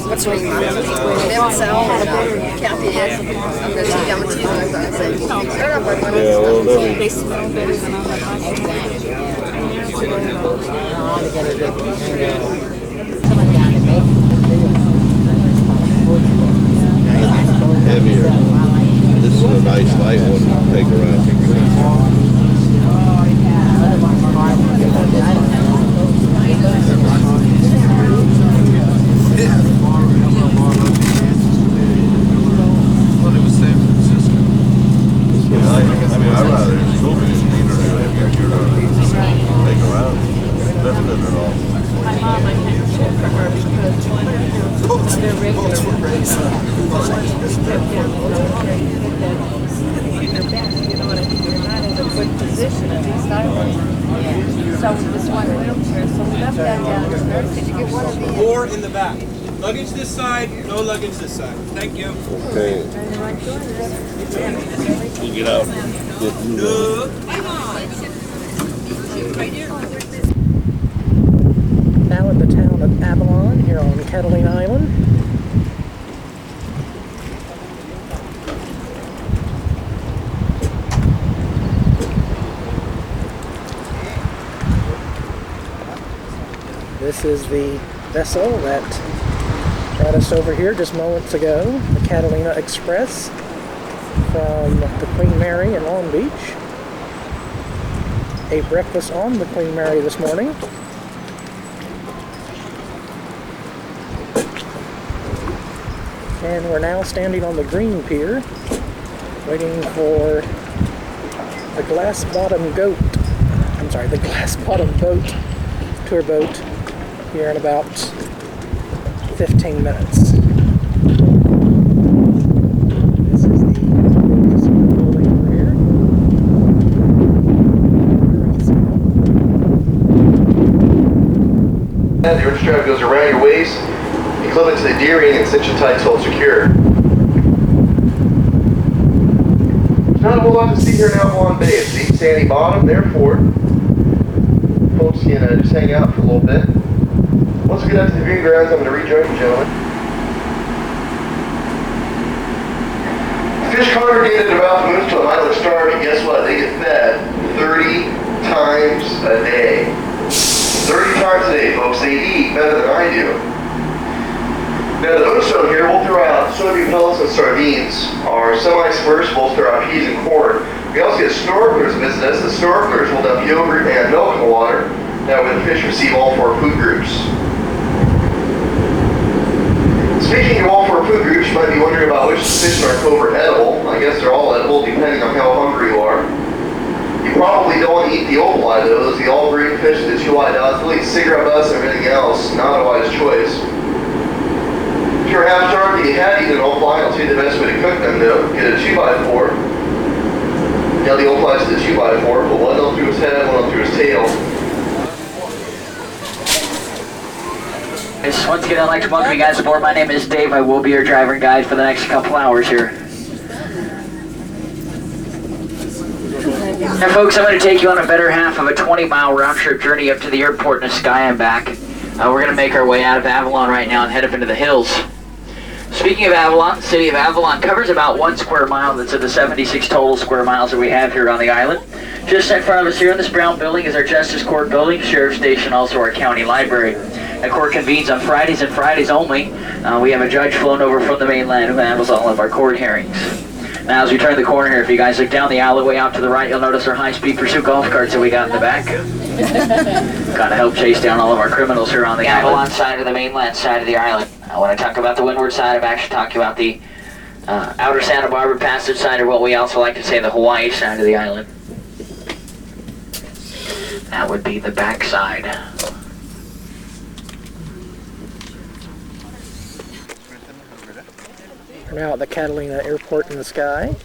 What's wrong? Down south, can't be it. I'm going to see how much you Yeah, well, they smell better than other heavier. This is a nice light one to take around. I'd rather school be neater than if you're going to take around. Nothing at all. My mom, I can't ship for her because they're regular. You know what I mean? You're not in a good position, at least I was. So this one wheelchair, so we left that down. Did you get one of these? 4 in the back. Luggage this side, no luggage this side. Thank you. Okay. You get out. Now in the town of Avalon here on Catalina Island. This is the vessel that brought us over here just moments ago, the Catalina Express from the Queen Mary in Long Beach. Ate breakfast on the Queen Mary this morning. And we're now standing on the green pier, waiting for the glass-bottom boat, tour boat, here in about 15 minutes. This is the building over here. The orange strap goes around your waist, equivalent to the D-ring, and cinch it tight till it's secure. There's not a whole lot to see here in Avalon Bay. It's a deep sandy bottom, therefore folks can just hang out for a little bit. Once we get up to the viewing grounds, I'm going to rejoin you, gentlemen. Fish congregated about the moose to a might look starving. Guess what? They get fed 30 times a day. 30 times a day, folks. They eat better than I do. Now, the moonstone here, we'll throw out soybean pellets and sardines. Our semi-submersibles throw out peas and corn. We also get snorkelers visit us. The snorkelers will dump yogurt and milk in the water. That way the fish receive all 4 food groups. Speaking of all 4 food groups, you might be wondering about which fish in our cove are edible. I guess they're all edible depending on how hungry you are. You probably don't want to eat the opali though. Those are the all green fish, the 2-eyed dots, really cigarette butts and everything else. Not a wise choice. If you're half starved and you had eaten an opali, I'll tell you the best way to cook them though. Get a 2x4. Nail the opali to the 2x4, put one up through his head, one up through his tail. Once again, I'd like to welcome you guys aboard. My name is Dave. I will be your driver and guide for the next couple hours here. Now, folks, I'm going to take you on a better half of a 20-mile round-trip journey up to the airport in Sky and back. We're going to make our way out of Avalon right now and head up into the hills. Speaking of Avalon, the city of Avalon covers about 1 square mile. That's of the 76 total square miles that we have here on the island. Just in front of us here in this brown building is our Justice Court building, Sheriff's Station, also our county library. The court convenes on Fridays and Fridays only. We have a judge flown over from the mainland who handles all of our court hearings. Now, as we turn the corner here, if you guys look down the alleyway out to the right, you'll notice our high-speed pursuit golf carts that we got in the back. Kind of help chase down all of our criminals here on the Avalon side or the mainland side of the island. When I talk about the windward side, I'm actually talking about the outer Santa Barbara Passage side, or what we also like to say the Hawaii side of the island. That would be the back side. We're now at the Catalina Airport in the Sky.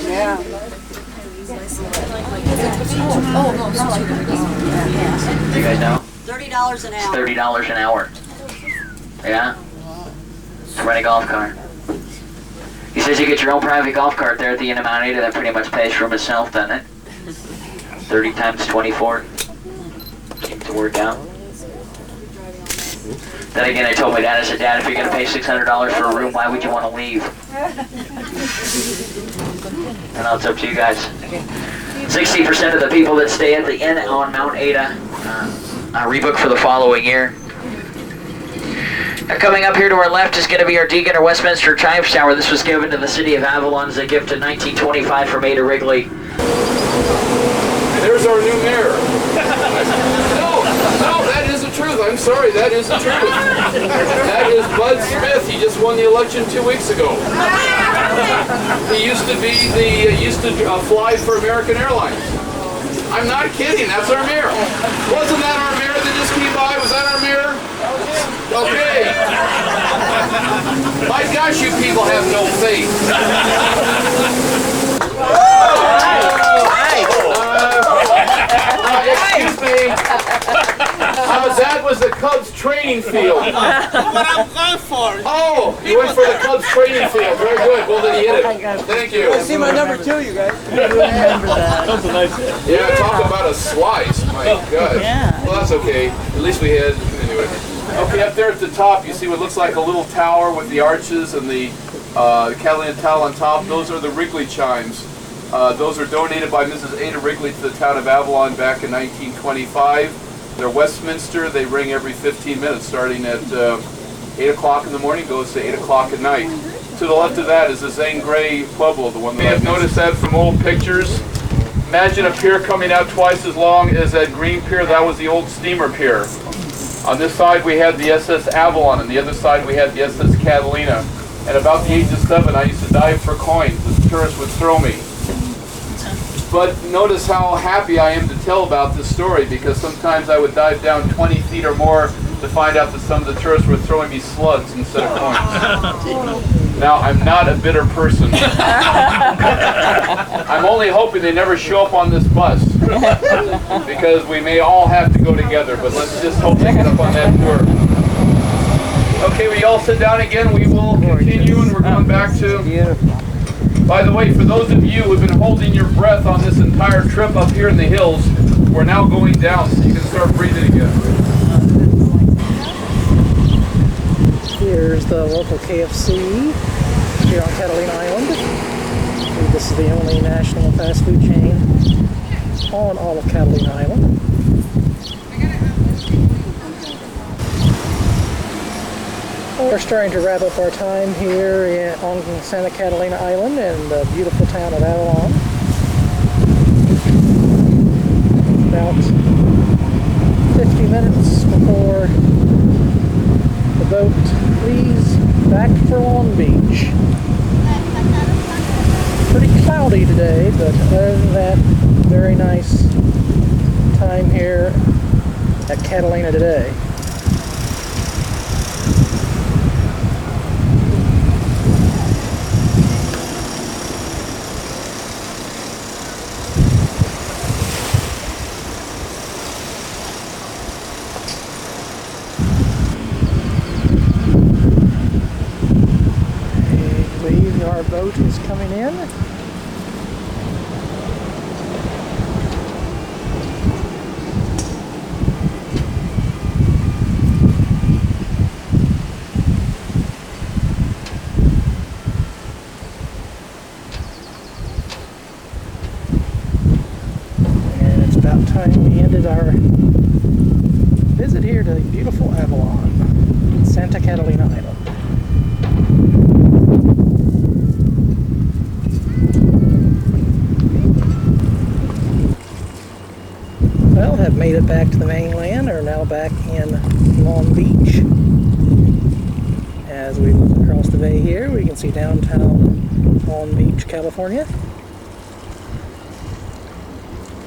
Yeah. Do you guys know? $30 an hour. $30 an hour. Yeah? To rent a golf cart. He says you get your own private golf cart there at the end of Mount Ada. That pretty much pays for itself, doesn't it? 30 times 24. Seems to work out. Then again, I told my dad, I said, Dad, if you're going to pay $600 for a room, why would you want to leave? And now it's up to you guys. 60% of the people that stay at the inn on Mount Ada rebook for the following year. Now, coming up here to our left is going to be our Deacon or Westminster Chimes Tower. This was given to the city of Avalon as a gift in 1925 from Ada Wrigley. There's our new mayor. No, that is the truth. I'm sorry, that is the truth. That is Bud Smith. He just won the election 2 weeks ago. He used to fly for American Airlines. I'm not kidding. That's our mayor. Wasn't that our mayor that just came by? Was that our mayor? Okay. My gosh, you people have no faith. Excuse me. That was the Cubs training field. What I'm going for. Oh, you went for the Cubs training field. Very good. Well, then you hit it. Thank you. See my number 2, you guys. Remember that. That was a nice hit. Yeah, talk about a slice. My God. Yeah. Well, that's okay. At least we had, anyway. Okay, up there at the top, you see what looks like a little tower with the arches and the Catalina tile on top. Those are the Wrigley chimes. Those are donated by Mrs. Ada Wrigley to the town of Avalon back in 1925. They're Westminster. They ring every 15 minutes, starting at 8 o'clock in the morning, goes to 8 o'clock at night. To the left of that is the Zane Grey Pueblo, the one that I've noticed that from old pictures. Imagine a pier coming out twice as long as that green pier. That was the old steamer pier. On this side we had the SS Avalon, and the other side we had the SS Catalina. At about the age of 7, I used to dive for coins. The tourists would throw me. But notice how happy I am to tell about this story, because sometimes I would dive down 20 feet or more to find out that some of the tourists were throwing me slugs instead of coins. Now, I'm not a bitter person. I'm only hoping they never show up on this bus, because we may all have to go together, but let's just hope they get up on that tour. Okay, we all sit down again. We will continue, and we're going back to... Beautiful. By the way, for those of you who have been holding your breath on this entire trip up here in the hills, we're now going down, so you can start breathing again. Here's the local KFC here on Catalina Island. This is the only national fast food chain on all of Catalina Island. We're starting to wrap up our time here on Santa Catalina Island in the beautiful town of Avalon. About 50 minutes before the boat leaves back for Long Beach. Pretty cloudy today, but other than that, very nice time here at Catalina today. Our boat is coming in. And it's about time we ended our visit here to beautiful Avalon, Santa Catalina Island. Have made it back to the mainland, are now back in Long Beach. As we look across the bay here, we can see downtown Long Beach, California.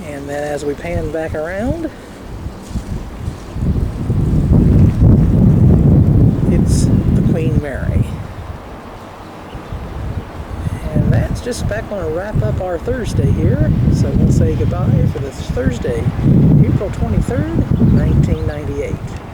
And then as we pan back around, it's the Queen Mary. And this back going to wrap up our Thursday here. So we'll say goodbye for this Thursday, April 23rd, 1998.